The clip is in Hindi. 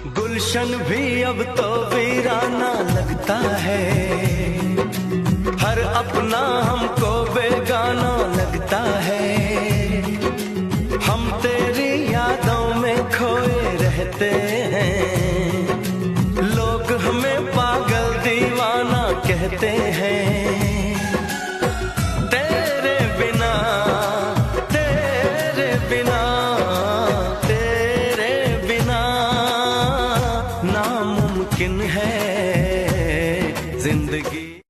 गुलशन भी अब तो वीराना लगता है, हर अपना हमको बेगाना लगता है। हम तेरी यादों में खोए रहते हैं, लोग हमें पागल दीवाना कहते हैं। तेरे बिना